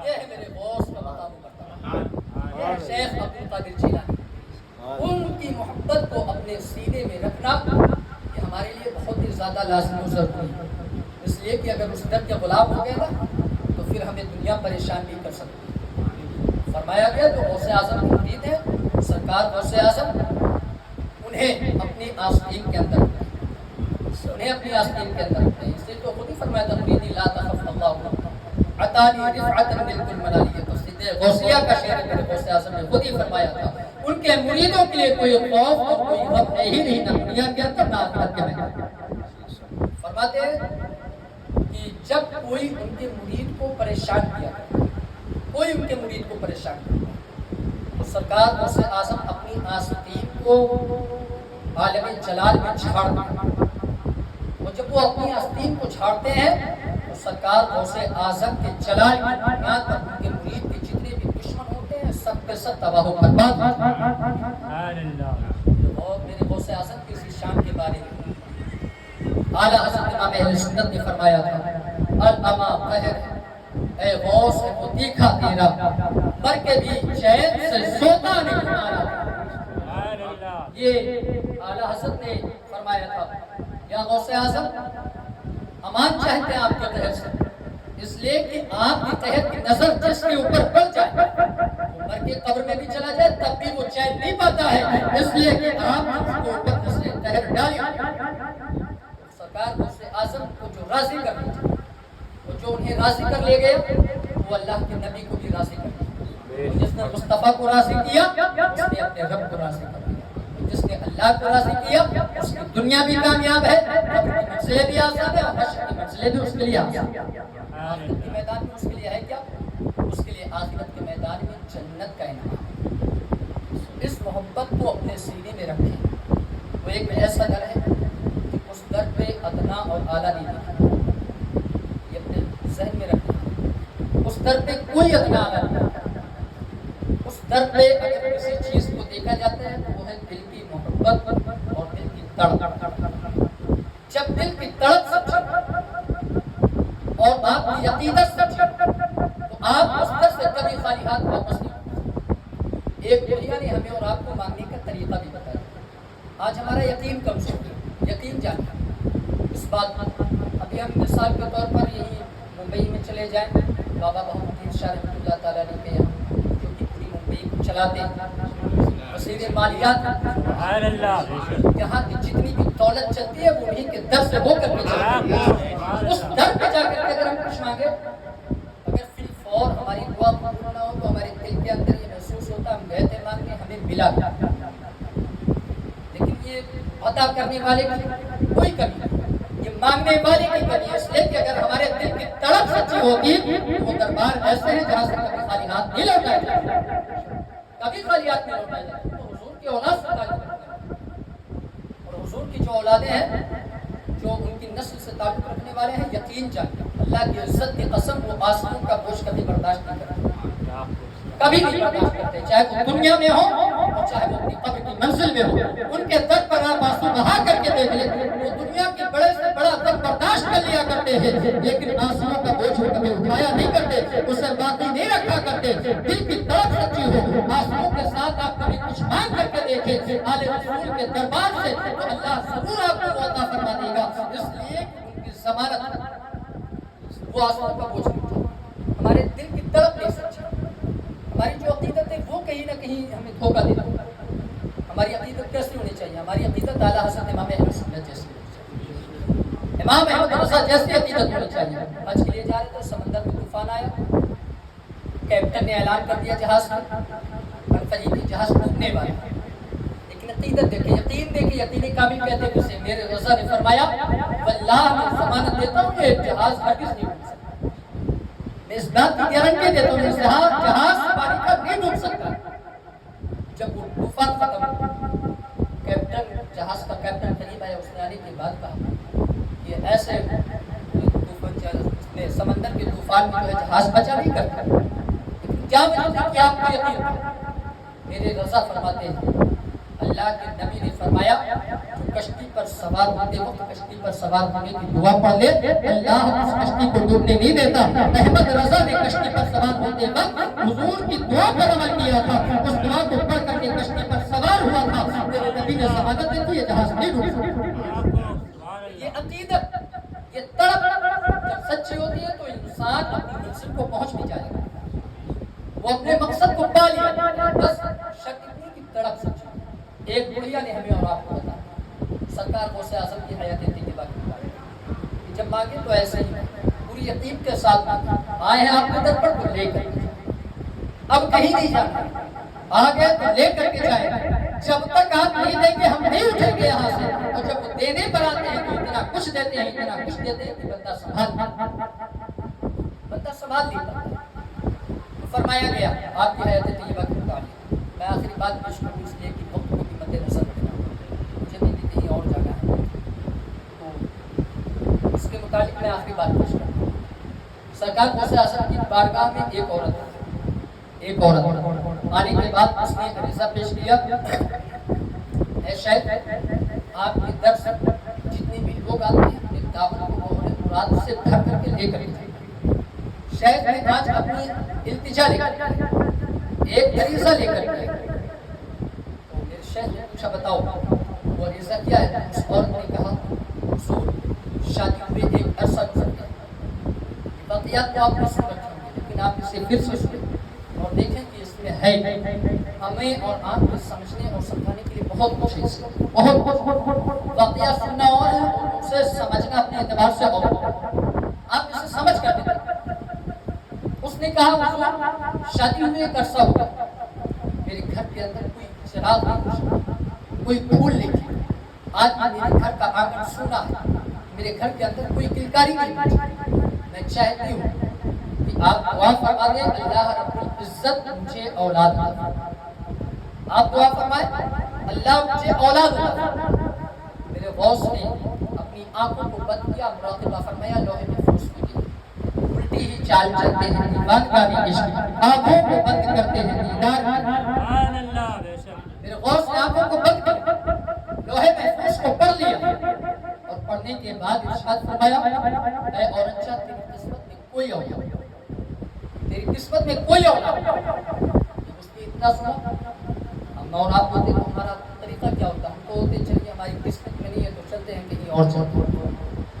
یہ ہے میرے غوث کا مقام و مرتبہ، شیخ عبد القادر جیلانی۔ ان کی محبت کو اپنے سینے میں رکھنا یہ ہمارے لیے بہت ہی زیادہ لازمی و ضروری ہے، اس لیے کہ اگر اس در کے غلام ہو گئے نا تو پھر ہمیں دنیا پریشان نہیں کر سکتی۔ فرمایا گیا جو غوث اعظم کے مرید ہیں، سرکار غوث اعظم انہیں اپنی آستین کے اندر انہیں اپنی آستین کے اندر رکھتے ہیں، اس لیے تو خود ہی فرمایا تھا مریدی لا تخف اللہ عطانی رفعت ملک الملالی، قصیدہ غوثیہ کا شعر میرے غوث اعظم نے خود ہی فرمایا تھا ان کے مریدوں کے لیے کوئی خوف اور کوئی غم ہے ہی نہیں، نہ دنیا کے اندر نہ آخرت کے اندر۔ فرماتے ہیں کہ جب کوئی ان کے مرید کو پریشان کیا، کوئی ان کے مرید کو پریشان کیا تو سرکار غوث اعظم اپنی آستین کو عالم جلال میں جھاڑ دیا، اور جب وہ اپنی آستین کو جھاڑتے ہیں تو سرکار غوث اعظم کے جلال کی بنیاد پر ان کے مرید کے جتنے بھی دشمن ہوتے ہیں سب کے سب تباہ و برباد ہوتے ہیں۔ اور میرے غوث اعظم کی اسی شان کے بارے میں اعلیٰ حضرت امام اہل سنت نے فرمایا تھا الاما قہر اے غوث ہے وہ دیکھا تیرا مر کے بھی چین سے سوتا نہیں مارا۔ یہ اعلیٰ حضرت نے فرمایا تھا یا غوث اعظم امان چاہتے ہیں آپ کے قہر سے، اس لیے کہ آپ کی قہر کی نظر جس کے اوپر پڑ جائے وہ مر کے قبر میں بھی چلا جائے تب بھی وہ چین نہیں پاتا ہے، اس لیے کہ آپ اس کے اوپر نظر قہر ڈالی۔ سرکار غوث اعظم کو جو راضی کر لیا، وہ جو انہیں راضی کر لے گئے وہ اللہ کے نبی کو بھی راضی کر لیا۔ جس نے مصطفیٰ کو راضی کیا اس نے اپنے رب کو راضی کر لیا، جس نے اللہ کو راضی کیا اس کی دنیا بھی کامیاب ہے، قبر کی منزلیں بھی آسان ہے اور حشر کی منزلیں بھی اس کے لیے آسان ہے۔ آخرت کے میدان میں اس کے لیے ہے کیا؟ اس کے لیے آخرت کے میدان میں جنت کا انعام۔ اس محبت کو اپنے سینے میں رکھیں، وہ ایک ایسا در ہے کہ اس در پہ ادنا اور اعلیٰ نہیں دیکھا، یہ اپنے ذہن میں رکھیں، اس در پہ کوئی ادنا اعلیٰ نہیں دیکھا، اس در پہ اگر کسی چیز کو دیکھا جاتا ہے تو وہ ہے دل کی محبت اور دل کی تڑپ۔ جب دل کی تڑپ سچی اور آپ کی عقیدت سچی تو آپ اس در سے کبھی خالی ہاتھ واپس نہیں ہوتے۔ ایک دنیا نے ہمیں اور آپ کو مانگنے کا طریقہ بھی بتایا، آج ہمارا یقین کمزور ہے، یقین جاننا اس بات پر۔ ابھی ہم مثال کے طور پر یہی ممبئی میں چلے جائیں، بابا محمد الدین شاہ رحمۃ اللہ تعالیٰ نے کہ جو کہ پوری ممبئی کو چلاتے ہیں، وزیر مالیات، یہاں کی جتنی بھی دولت چلتی ہے وہ انہیں کے در سے ہو کر کے چلتی ہے۔ اس در پہ جا کر کے اگر ہم کچھ مانگے، اگر فی الفور ہماری دعا قبول نہ ہو تو ہمارے دل کے اندر یہ محسوس ہوتا ہم گئے تھے مانگنے ہمیں ملا، لیکن یہ عطا کرنے والے کی کوئی کمی نہیں، یہ مانگنے والے کی کمی ہے، اس لیے کہ اگر ہمارے دل کی تڑپ سچی ہوتی تو وہ دربار ایسے ہیں جہاں سے کبھی خالی ہاتھ نہیں لوٹائے جائے، کبھی خالی ہاتھ نہیں لوٹائے جائے۔ تو حضور کی اولاد سے تعلق رکھتے ہیں، اور حضور کی جو اولادیں ہیں جو ان کی نسل سے تعلق رکھنے والے ہیں، یقین جانتے ہیں اللہ کی عزت کی قسم وہ آسمان کا بوجھ کبھی برداشت نہیں کرتے، کبھی نہیں برداشت کرتے، چاہے وہ دنیا میں ہو اور چاہے وہ اپنی قبر کی منزل میں ہو۔ ان کے در پر آپ آنسو بہا کر کے دیکھ لیں، وہ دنیا کے بڑے سے بڑا در برداشت کر لیا کرتے ہیں، لیکن آنسوؤں کا بوجھ وہ کبھی اٹھایا نہیں کرتے، اسے باقی نہیں رکھا کرتے۔ دل کی تڑپ سچی ہو، آنسوؤں کے ساتھ آپ کبھی کچھ مانگ کر کے دیکھیں آل رسول کے دربار سے تو اللہ ضرور آپ کو عطا فرما دے گا، اس لیے کہ ان کی ضمانت وہ آنسوؤں کا بوجھ نہیں اٹھاتا۔ ہمارے دل کی تڑپ نہیں سچی، ہماری جو عقیدت ہے وہ کہیں نہ کہیں ہمیں دھوکہ دیتا ہے۔ ہماری عقیدت کیسی ہونی چاہیے؟ ہماری عقیدت اعلیٰ حضرت امام اہل سنت جیسی ہونی چاہیے، امام احمد رضا جیسی عقیدت ہونی چاہیے۔ حج کے لیے جا رہے تھے، سمندر میں طوفان آیا، کیپٹن نے اعلان کر دیا جہاز کا، فجیری جہاز ڈوبنے والا، لیکن عقیدت دیکھیں، یقین دیکھیں، یقین کامل کہتے ہیں اسے۔ میرے رضا نے فرمایا واللہ میں ضمانت دیتا ہوں یہ جہاز ہرگز نہیں ڈوب سکتا، میں اس بات کی گارنٹی دیتا ہوں یہ جہاز پانی کا نہیں ڈوب سکتا۔ جب وہ طوفان ختم ہوا، کیپٹن جہاز کا کیپٹن قریب آیا، اس نے آنے کے بعد کہا یہ ایسے سمندر کے طوفان میں جو ہے جہاز بچا نہیں کرتا، لیکن کیا وجہ تھی کہ آپ کو یقین تھا؟ میرے رضا فرماتے ہیں اللہ کے نبی نے فرمایا جو کشتی پر سوار ہوتے وقت کشتی پر سوار ہونے کی دعا پڑھ لے اللہ اس کشتی کو ڈوبنے نہیں دیتا۔ احمد رضا نے کشتی پر سوار ہوتے وقت حضور کی دعا پر عمل کیا تھا، اس دعا کو پڑھ کر کے کشتی پر سوار ہوا تھا، میرے نبی نے ضمانت دی تھی یہ جہاز نہیں ڈوب سکتا۔ یہ عقیدت، یہ تڑپ جب سچی ہوتی ہے تو انسان اپنی منزل کو پہنچ بھی جائے گا، وہ اپنے مقصد کو پا لیا، بس شک اتنی کی تڑپ سچی۔ ایک بڑھیا نے ہمیں اور آپ کو بتایا، سرکار غوث اعظم کی حیات طیبہ کے بارے میں، جب مانگے تو ایسے ہی پوری یقین کے ساتھ آئے ہیں آپ کے در پر تو لے کر کے اب کہیں نہیں جانا، آ گئے تو لے کر کے جائیں، جب تک آپ نہیں دیں گے ہم نہیں اٹھیں گے یہاں سے۔ اور جب وہ دینے پر آتے ہیں تو اتنا کچھ دیتے ہیں، اتنا کچھ دیتے ہیں کہ بندہ سنبھال لیتا ہے۔ فرمایا گیا آپ کی حیات طیبہ کے متعلق، میں آخری بات پیش کروں اس لیے کہ وقت کو بھی مد نظر رکھنا، مجھے بھی کہیں اور جانا ہے، تو اس کے متعلق میں آخری بات پیش کروں۔ سرکار غوث اعظم کی بارگاہ میں ایک عورت آنے کے بعد اس نے عریضہ پیش کیا، اے شیخ آپ کے در سے جتنے بھی لوگ آتے ہیں اپنے دعوت کو مراد سے بھر کر کے لے کر کے، شیخ نے آج اپنی التجا لے کر ایک عریضہ لے کر کے، تو میرے شیخ نے پوچھا بتاؤ وہ عریضہ کیا ہے؟ اس عورت نے کہا حضور شادی ہوئے ایک عرصہ گزر گیا، واقعات تو آپ نے سن رکھے ہوں گے لیکن آپ اسے پھر سے سنیں اور دیکھیں کہ اس میں ہے ہمیں اور آپ کو سمجھنے اور سمجھانے کے لیے بہت کچھ ہے، بہت واقعہ سننا اور ہے اور اسے سمجھنا اپنے اعتبار سے اور آپ اسے سمجھ کر دیں۔ اس نے کہا حضور شادی ہوئے ایک عرصہ ہو گیا، میرے گھر کے اندر کوئی چراغ نہیں، کوئی پھول نہیں، آج میرے گھر کا آنگن سونا ہے، میرے گھر کے اندر کوئی کلکاری نہیں، میں چاہتی ہوں کہ آپ دعا فرما دیں اللہ رب العزت مجھے اولاد دے، آپ دعا فرمائیں اللہ مجھے اولاد دے۔ میرے غوث نے اپنی آنکھوں کو بند کیا، مراقبہ فرمایا، لوہے محفوظ کو دیا، الٹی ہی چال چلتے ہیں دیوان کا بھی عشق، آنکھوں کو بند کرتے ہیں دیدار کی۔ میرے غوث نے آنکھوں کو بند کیا، لوہے محفوظ کو پڑھ لیا اور پڑھنے کے بعد ارشاد فرمایا اے عورت تیری قسمت میں کوئی اولاد، تیری قسمت میں کوئی اولاد۔ جب اس نے اتنا سنا ہم اور آپ ہوتے تو ہمارا طریقہ کیا ہوتا؟ ہم تو ہوتے چلیے ہماری قسمت میں نہیں ہے تو چلتے ہیں کہیں اور چلتے ہیں،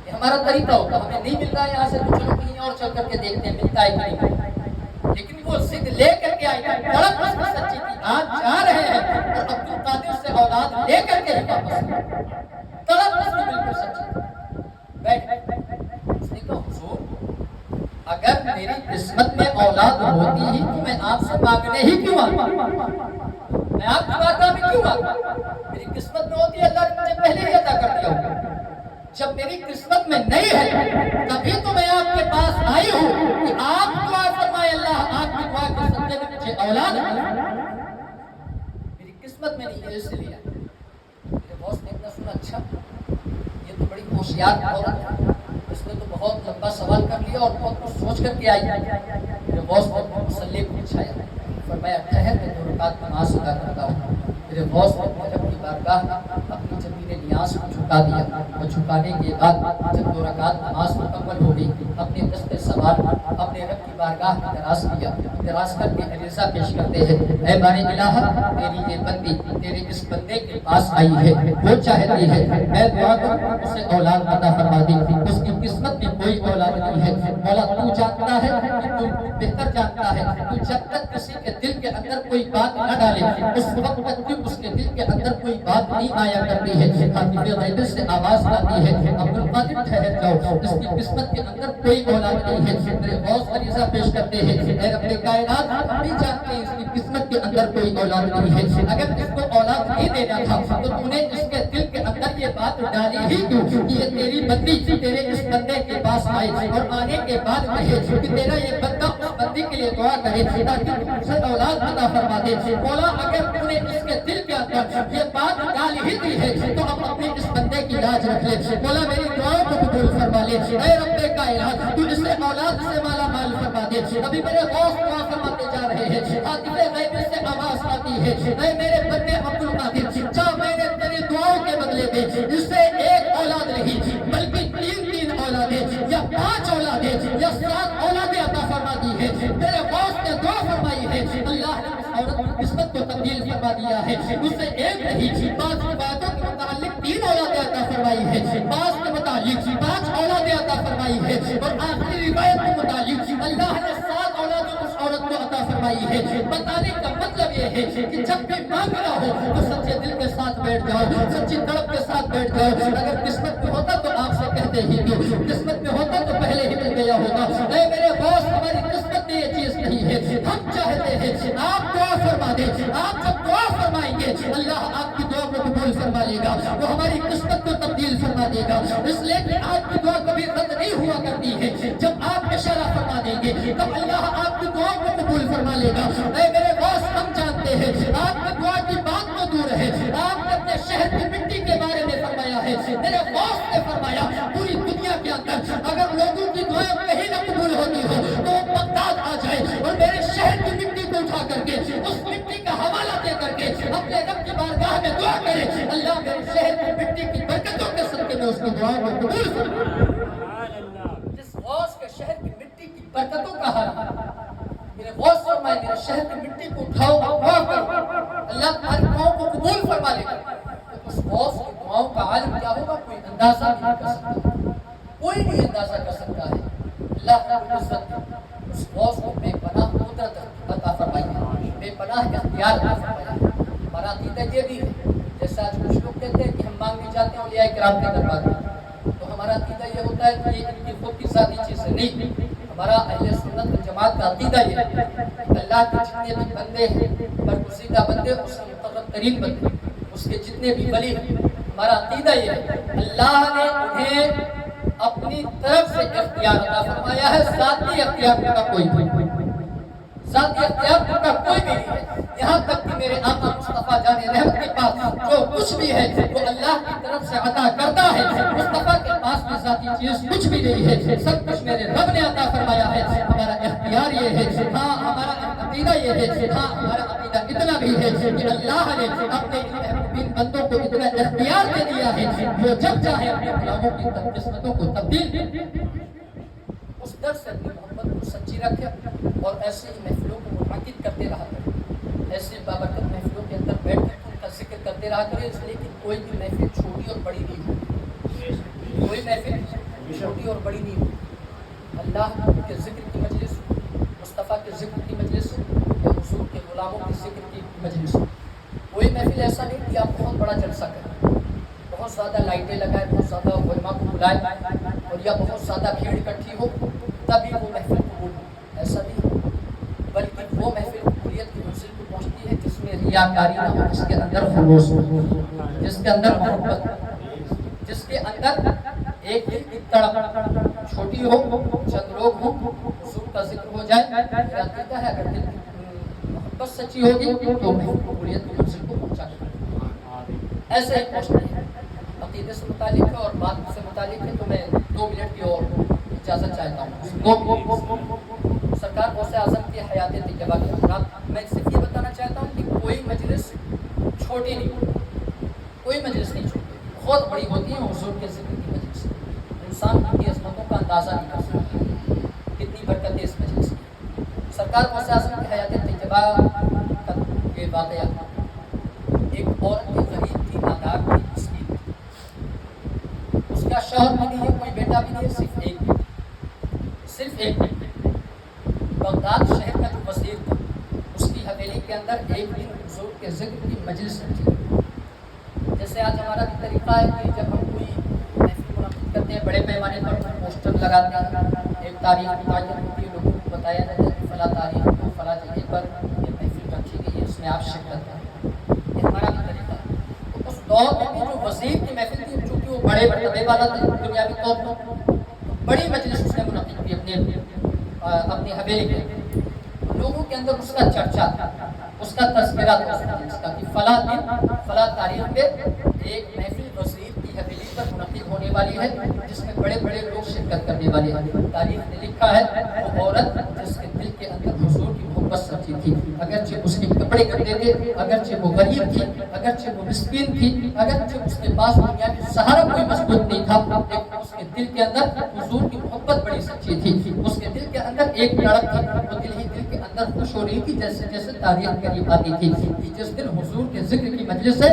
یہ ہمارا طریقہ ہوتا، ہمیں نہیں مل رہا ہے یہاں سے تو چلو کہیں اور چل کر کے دیکھتے ہیں ملتا ہے کہ نہیں۔ لیکن وہ ضد لے کر کے آئی، تڑپ اس کی سچی تھی، آج جا رہے ہیں اور عبد القادر سے اولاد لے کر کے ہی واپس، تڑپ اس کی بالکل سچی تھی۔ بیٹھ اس نے کہا حضور اگر میری قسمت میں اولاد ہوتی ہی تو میں آپ سے مانگنے ہی کیوں آتا، میں آپ کی بارگاہ میں کیوں آتا؟ میری قسمت میں ہوتی اللہ نے مجھے پہلے ہی عطا کر دیا ہوگا، جب میری قسمت میں نہیں ہے تبھی تو میں آپ کے پاس آئی ہوں کہ آپ دعا فرمائے اللہ آپ کی دعا کے صدقے میں مجھے اولاد ہے، میری قسمت میں نہیں ہے اس لیے۔ میرے باس نے اتنا سنا، اچھا یہ تو بڑی ہوشیار عورت ہے، اس نے تو بہت لمبا سوال کر لیا اور بہت کچھ سوچ کر کے آئی۔ میرے باس نے مسلح کو بچھایا، فرمایا ٹھہر میں 2 رکعت نماز ادا کرتا ہوں۔ میرے باس نے اپنے رب کی بارگاہ اپنی زمین نیاز کو جھکا دیا اور جھکانے کے بعد جب 2 رکعت نماز مکمل ہو گئی اپنے دست سوال اپنے رب کی بارگاہ میں دراز کیا، دراز کر کے عریضہ پیش کرتے ہیں اے باری الہ تیری یہ بندی تیرے اس بندے کے پاس آئی ہے، وہ چاہتی ہے میں دعا کروں اسے اولاد عطا فرما دی، اس کی قسمت میں کوئی اولاد نہیں ہے، مولا تو جانتا ہے کہ تو بہتر جانتا ہے تو جب تک کسی کے دل کے اندر کوئی بات نہ ڈالے اس وقت تک بھی اس کے دل کے اندر کوئی بات نہیں آیا کرتی ہے۔ خاطر غیب سے آواز آتی ہے عبد القادر ٹھہر جاؤ، اس کی قسمت کے اندر کوئی اولاد نہیں ہے۔ میرے غوث عریضہ پیش کرتے ہیں اے رب کائنات، ہم بھی جانتے ہیں اس کی قسمت کے اندر کوئی اولاد نہیں ہے، اگر اس کو اولاد نہیں دینا تھا تو تو نے اس کے دل کے اندر یہ بات ڈالی ہی کیوں کہ یہ تیری بندی تیرے اس بندے کے پاس آئے اور آنے کے بعد کہے کہ تیرا یہ بندہ اس بندی کے لیے دعا کرے تاکہ اسے اولاد عطا فرما دے۔ مولا اگر تو نے اس کے دل کے اندر یہ بات ڈال ہی دی ہے تو اب اپنے اس بندے کی لاج رکھ لے۔ مولا میری دعاؤں کو قبول فرما لے، اے رب کائنات تو اسے اولاد سے مالا مال فرما دے۔ ابھی میرے غوث دعا فرماتے جا رہے ہیں، عاطف غیب سے آواز آتی ہے اے میرے بندے عبد القادر، جا میں نے تیری دعاؤں کے بدلے میں اس سے ایک اولاد نہیں بلکہ تین اولادیں یا 5 اولادیں یا 7 اولادیں عطا فرما دی ہے۔ میرے غوث نے دعا فرمائی ہے، اللہ نے اس عورت کی قسمت کو تبدیل فرما دیا ہے، اس سے ایک نہیں 5 روایتوں کے متعلق 3 اولادیں عطا فرمائی ہے، 5 کے متعلق 5 اولادیں عطا فرمائی ہے، اور آخری روایت کے متعلق اللہ نے 7 اولادیں اس عورت کو عطا فرمائی ہے۔ بتانے کا مطلب یہ ہے کہ جب بھی مانگنا ہو تو سچے دل کے ساتھ بیٹھ جاؤ، سچی طلب کے ساتھ بیٹھ جاؤ۔ اگر قسمت میں ہوتا تو آپ سے کہتے ہی کیوں، قسمت میں ہوتا تو پہلے ہی مل گیا ہوگا۔ اے میرے غوث، ہماری قسمت میں یہ چیز نہیں ہے، ہم چاہتے ہیں آپ دعا فرما دیں، آپ جب دعا فرمائیں گے اللہ آپ کی دعا کو قبول فرما لے گا، وہ ہماری قسمت کو تبدیل فرما دے گا۔ اس لیے کہ آپ کی دعا کبھی رد نہیں ہوا کرتی ہے، جب آپ اشارہ فرما دیں گے تب اللہ آپ کی دعا کو قبول فرما لے گا۔ اے میرے غوث، ہم جانتے ہیں آپ کی دعا کی بات تو دور ہے، آپ نے اپنے شہر کی مٹی کے بارے میں فرمایا ہے، میرے غوث نے فرمایا پوری دنیا کے اندر اگر لوگوں کی دعائیں کہیں نہ قبول ہوتی ہو تو بغداد آ جائے اور میرے شہر کی مٹی کو اٹھا کر کے اس مٹی کا حوالہ دے کر کے اپنے رب کی بارگاہ میں دعا کرے، اللہ میرے شہر کی مٹی کی برکتوں کے صدقے میں اس کی دعا کو قبول فرمائے۔ جس غوث کے شہر کی مٹی کی برکتوں کا حال میرے غوث فرمائے میرے شہر کی مٹی کو اٹھاؤ، دعا کرو، اللہ تمہاری دعاؤں کو قبول فرما لے گا۔ اس غوث کی دعاؤں کا عالم کیا ہوگا کوئی اندازہ نہیں کر سکتا، کوئی نہیں اندازہ کر سکتا ہے۔ اللہ رب العزت اس غوث کو بے پناہ قدرت عطا فرمائی، بے پناہ اختیار عطا فرمائی۔ ہمارا عقیدہ یہ بھی ہے، جیسا آج کچھ لوگ کہتے ہیں کہ ہم مانگنے جاتے ہیں اولیاء کرام کے دربار میں، تو ہمارا عقیدہ یہ ہوتا ہے کہ یہ ان کی خود کی ذاتی چیزیں نہیں۔ ہمارا اہل سنت والجماعت کا عقیدہ یہ ہے اللہ کے جتنے بھی بندے ہیں، برگزیدہ بندے، اس کے مقرب ترین بندے، اس کے جتنے بھی ولی ہیں، ہمارا عقیدہ یہ ہے اللہ نے انہیں اپنی طرف سے اختیار عطا فرمایا ہے، ذاتی اختیار کا کوئی ذاتی اختیار کا کوئی بھی نہیں ہے۔ یہاں تک کہ میرے آقا مصطفیٰ جان رحمت کے پاس جو کچھ بھی ہے وہ اللہ کی طرف سے عطا کرتا ہے، مصطفیٰ کے پاس بھی ذاتی چیز کچھ بھی نہیں ہے، سب کچھ میرے رب نے عطا فرمایا ہے۔ ہمارا اختیار یہ ہے، ہاں ہمارا عقیدہ یہ ہے، ہاں ہمارا عقیدہ اتنا بھی ہے کہ اللہ نے اپنے ان بندوں کو اتنا اختیار دے دیا ہے جو جب چاہے اپنے غلاموں کی قسمتوں کو تبدیل اس در سے اپنی محبت کو سچی رکھے اور ایسے ہی محفلوں کو منعقد کرتے رہا کرے، ایسے بابرکت محفلوں کے اندر بیٹھ کر ان کا ذکر کرتے رہا کرے، اس لیے کہ کوئی بھی محفل چھوٹی اور بڑی نہیں ہو، کوئی محفل چھوٹی اور بڑی نہیں ہو۔ اللہ کے ذکر کی مجلس، مصطفیٰ کے ذکر کی مجلس یا حضور کے غلاموں کے ذکر کی مجلس، کوئی محفل ایسا نہیں کہ آپ بہت بڑا جلسہ کریں، بہت زیادہ لائٹیں لگائیں، بہت زیادہ علماء کو بلائیں اور یا بہت زیادہ بھیڑ اکٹھی ہو تبھی وہ محفل قبول ہو، ایسا نہیں، بلکہ وہ محفل قبولیت کی منزل کو پہنچتی ہے جس میں ریاکاری نہ ہو، جس کے اندر خلوص ہو، جس کے اندر محبت ہو، جس کے اندر ایک دل کی تڑپ چھوٹی ہو، چند لوگ ہوں، حضور کا ذکر ہو جائے۔ میرا عقیدہ ہے اگر دل کی محبت سچی ہوگی تو محفل قبولیت کی منزل کو پہنچا دے، ایسے ہی پہنچتی ہے۔ عقیدے سے متعلق ہے اور بات سے متعلق ہے تو میں 2 منٹ کی اور اجازت چاہتا ہوں۔ سرکار غوث اعظم کی حیات طیبہ کے خلاف میں صرف یہ بتانا چاہتا ہوں کہ کوئی مجلس چھوٹی نہیں ہوتی، کوئی مجلس نہیں چھوٹی، بہت بڑی ہوتی ہے حضور کے ذکر کی مجلس، انسان کی عظمتوں کا اندازہ نہیں کر سکتا، کتنی برکت ہے اس مجلس کی۔ سرکار غوث اعظم کی حیات طیبہ کا یہ واقعہ، ایک عورت کی غریب تھی، نادار تھی، مسکین تھی، اس کا شوہر بھی نہیں ہے، کوئی بیٹا بھی نہیں ہے، صرف ایک بغداد بغداد شہر کا جو وزیر تھا اس کی حویلی کے اندر ایک دن حضور کے ذکر کی مجلس رکھی. جیسے آج ہمارا بھی طریقہ ہے کہ جب ہم کوئی محفل منعقد کرتے ہیں بڑے پیمانے پر پوسٹر لگاتے ہیں, ایک تاریخ معین ہوتی ہے, لوگوں کو بتایا جاتا ہے کہ فلاں تاریخ کو فلاں جگہ پر یہ محفل رکھی گئی ہے, اس میں آپ شرکت کریں. یہ ہمارا بھی طریقہ ہے. تو اس دور میں بھی جو وزیر کی محفل تھی, چونکہ وہ بڑے مرتبے والا تھا دنیاوی طور پر, بڑی مجلس اس نے منعقد کی اپنی حویلی کے. لوگوں کے اندر اس کا چرچا تھا, اس کا تذکرہ تھا اس کا کہ فلاں دن فلاں تاریخ پہ ایک محفل وزیر کی حویلی پر منعقد ہونے والی ہے جس میں بڑے بڑے لوگ شرکت کرنے والے ہیں. تاریخ نے لکھا ہے وہ عورت جس کے دل کے اندر حضور کی محبت سچی تھی, اگرچہ اس کے کپڑے گندے تھے, اگرچہ وہ غریب تھی, اگرچہ وہ مسکین تھی, اگرچہ اس کے پاس دنیا میں سہارا کوئی مضبوط نہیں تھا, لیکن اس کے دل کے اندر حضور کی محبت بڑی سچی تھی. اس کے دل کے اندر ایک تڑپ تھی, وہ دل ہی دل کے اندر خوش ہو رہی تھی جیسے جیسے تاریخ قریب آتی تھی کہ جس دن حضور کے ذکر کی مجلس ہے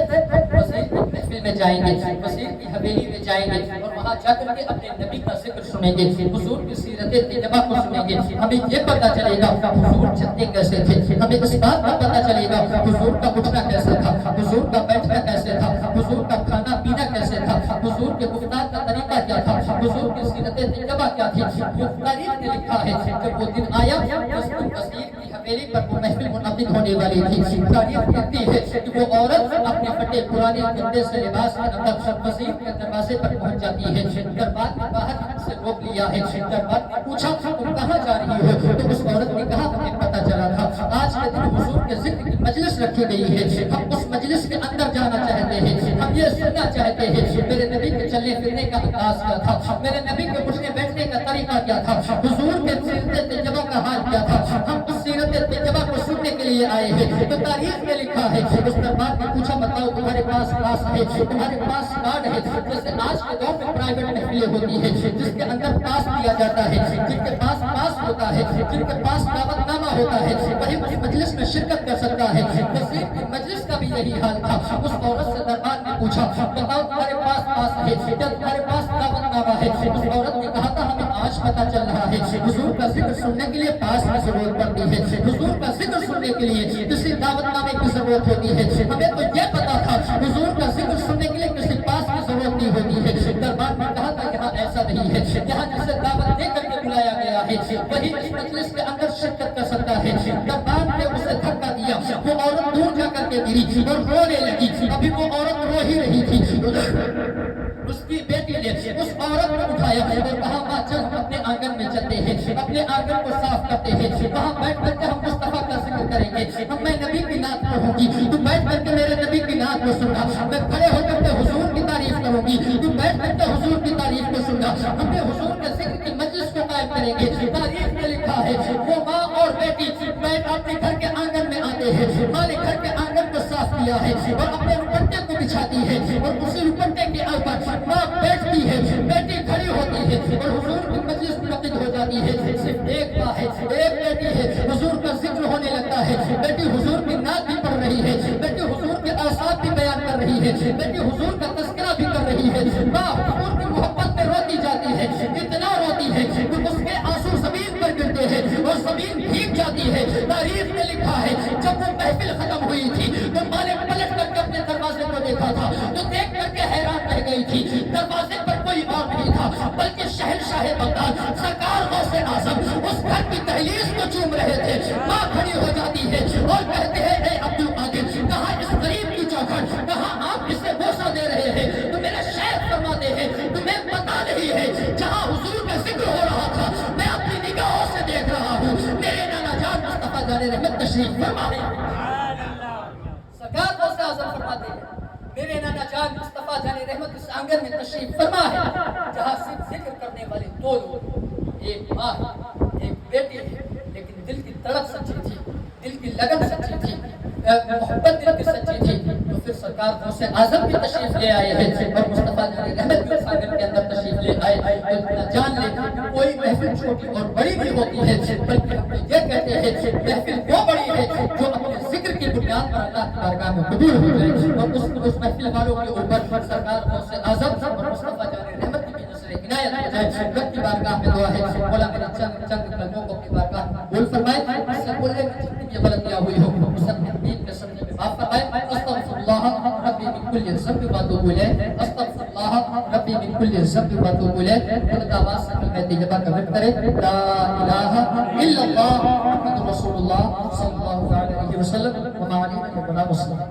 وزیر کی محفل میں جائیں گے, وزیر کی حویلی میں جائیں گے اور وہاں جا کر کے اپنے نبی کا ذکر سنیں گے, حضور کی سیرت طیبہ کو سنیں گے. ہمیں یہ پتہ چلے گا حضور چلتے کیسے تھے, ہمیں اس بات کا پتہ چلے گا حضور کا اٹھنا کیسے تھا, حضور کا بیٹھنا کیسے تھا, حضور کا کھانا پینا کیسے تھا, حضور کے گفتار کا طریقہ کیا تھا, حضور کی سیرت طیبہ کیا تھی. تاریخ نے لکھا ہے جب وہ دن آیا جس دن وزیر کی حویلی پر وہ محفل منعقد ہونے والی تھی. تاریخ کہتی ہے کہ وہ عورت اپنے پھٹے پرانے گندے سے لباس کے اندر وزیر کے دروازے پر پہنچ جاتی ہے. دربار کے باہر سے روک لیا ہے, دربار نے پوچھا تم کہاں جا رہی ہو, تو اس عورت نے کہا ہمیں پتہ چلا تھا آج کے دن حضور کے ذکر کی مجلس رکھی گئی ہے, ہم اس مجلس کے اندر جانا چاہتے ہیں, ہم یہ سننا چاہتے ہیں میرے نبی کے چلنے پھرنے کا انداز کیا تھا, میرے نبی کے اٹھنے بیٹھنے کا طریقہ کیا تھا, حضور کے سیرت طیبہ کا حال کیا تھا, ہم اس سیرت طیبہ کو سننے کے لیے آئے ہیں. تو تاریخ میں لکھا ہے اس دربار نے پوچھا بتاؤ تمہارے پاس پاس ہے, تمہارے پاس کارڈ ہے, جیسے آج کے دور میں پرائیویٹ محفلیں ہوتی ہے جس کے اندر پاس دیا جاتا ہے, جن کے پاس پاس ہوتا ہے, جن کے پاس دعوت نامہ ہوتا ہے, وہی اس مجلس میں شرکت کر سکتا ہے. وزیر کی مجلس کا بھی یہی حال تھا. اس عورت سے دربار نے پوچھا بتاؤ تمہارے پاس پاس ہے یا تمہارے پاس دعوت نامہ ہے. اس عورت نے کہا تھا ہمیں آج پتہ چل رہا ہے حضور کا ذکر سننے کے لیے پاس کی ضرورت پڑتی ہے, حضور کا ذکر سننے کے لیے کسی دعوت نامے کی ضرورت ہوتی ہے. ہمیں تو یہ پتا تھا حضور کا ذکر سننے کے لیے کسی پاس کی ضرورت نہیں ہوتی ہے. دربار میں کہا تھا یہاں ایسا نہیں ہے, یہاں جسے دعوت دے کر کے بلایا گیا ہے وہی اس مجلس کے اندر شرکت کر سکتا ہے. دربار نے اسے دھکا دیا, وہ عورت دور جا کر کے گری اور رونے لگی. ابھی وہ عورت رو ہی رہی تھی, اس کی بیٹی نے اس عورت کو اٹھایا اور کہا ماں چل ہم اپنے آنگن میں چلتے ہیں, اپنے آنگن کو صاف کرتے ہیں, وہاں بیٹھ کر کے ہم مصطفیٰ کا ذکر کریں گے, ہم میں نبی کی نعت پڑھوں گی, تو بیٹھ کر کے میرے نبی کی نعت کو سننا, میں کھڑے ہو کر کے حضور کی تعریف کروں گی, تو بیٹھ کر کے حضور کی تعریف کو سننا, ہم نے حضور کے ذکر کی مجلس کو قائم کریں گے. تاریخ میں لکھا ہے وہ ماں اور بیٹی بیٹھ اپنے گھر کے آنگن میں آتے ہیں, ماں نے گھر کے آنگن کو صاف کیا ہے اور اپنے رپٹے کو بچھاتی ہے اور اسی رپٹے کے اوپر ماں بیٹھتی ہے, بیٹی کھڑی ہوتی ہے اور حضور کی مجلس منعقد ہو جاتی ہے. صرف ایک ماں ہے, ایک بیٹی ہے, حضور کا ذکر ہونے لگتا ہے, بیٹی حضور کی نعت بھی پڑھ رہی ہے, بیٹی حضور کے اوصاف بھی بیان کر رہی ہے, بیٹی حضور کا تذکرہ بھی کر رہی ہے. ماں حضور کی محبت میں روتی جاتی ہے, اتنا روتی ہے کہ اس کے آنسو زمین پر گرتے ہیں اور زمین بھیگ جاتی ہے. تاریخ میں لکھا ہے جب وہ محفل ختم ہوئی تھی تو ماں نے پلٹ کر کے اپنے دروازے کو دیکھا تھا, تو دیکھ کر کے حیران رہ گئی تھی. دروازے پر کوئی اور نہیں تھا بلکہ شہنشاہ بغداد سرکار غوث اعظم اس گھر کی دہلیز کو چوم رہے تھے. ماں کھڑی ہو جاتی ہے اور کہتے ہیں اے عبد القادر, کہاں اس غریب کی چوکھٹ, کہاں آپ اسے بوسہ دے رہے ہیں. تو میرے شیخ فرماتے ہیں تمہیں پتہ نہیں ہے جہاں حضور کا ذکر ہو رہا تھا میں اپنی نگاہوں سے دیکھ رہا ہوں میرے نانا جان مصطفیٰ جان رحمت تشریف فرما رہے ہیں. سرکار غوث اعظم فرماتے ہیں میرے نانا جان مصطفیٰ جان رحمت اس آنگن میں تشریف فرما ہے جہاں صرف ذکر کرنے والے دو لوگ, ایک ماں ایک بیٹی ہے, لیکن دل کی تڑپ سچی تھی, دل کی لگن سچی تھی, محبت دل کی سچی تھی. تو پھر سرکار غوث اعظم بھی تشریف لے آئے ہیں اور مصطفیٰ جان رحمت بھی اس آنگن کے اندر تشریف لے آئے. تو جان لے کوئی محفل چھوٹی اور بڑی بھی ہوتی ہے بلکہ ہم یہ کہتے ہیں محفل وہ بڑی ہے جو اپنے ذکر کی بنیاد پر اللہ کی بارگاہ میں قبول ہو جائے اور اس محفل والوں کے اوپر سرکار غوث اعظم اور مصطفیٰ جان رحمت کی نظر عنایت ہو جائے. رب کی بارگاہ میں دعا ہے مولا میرے چند کلموں کو اپنی بارگاہ میں قبول فرمائے. كل ذنب واتوب اليه استغفر الله ربي من كل ذنب واتوب اليه خدا واسطہ میں طیبہ کا ذکر کرے لا الہ الا اللہ محمد رسول اللہ صلی اللہ علیہ وسلم وما علینا الا البلاغ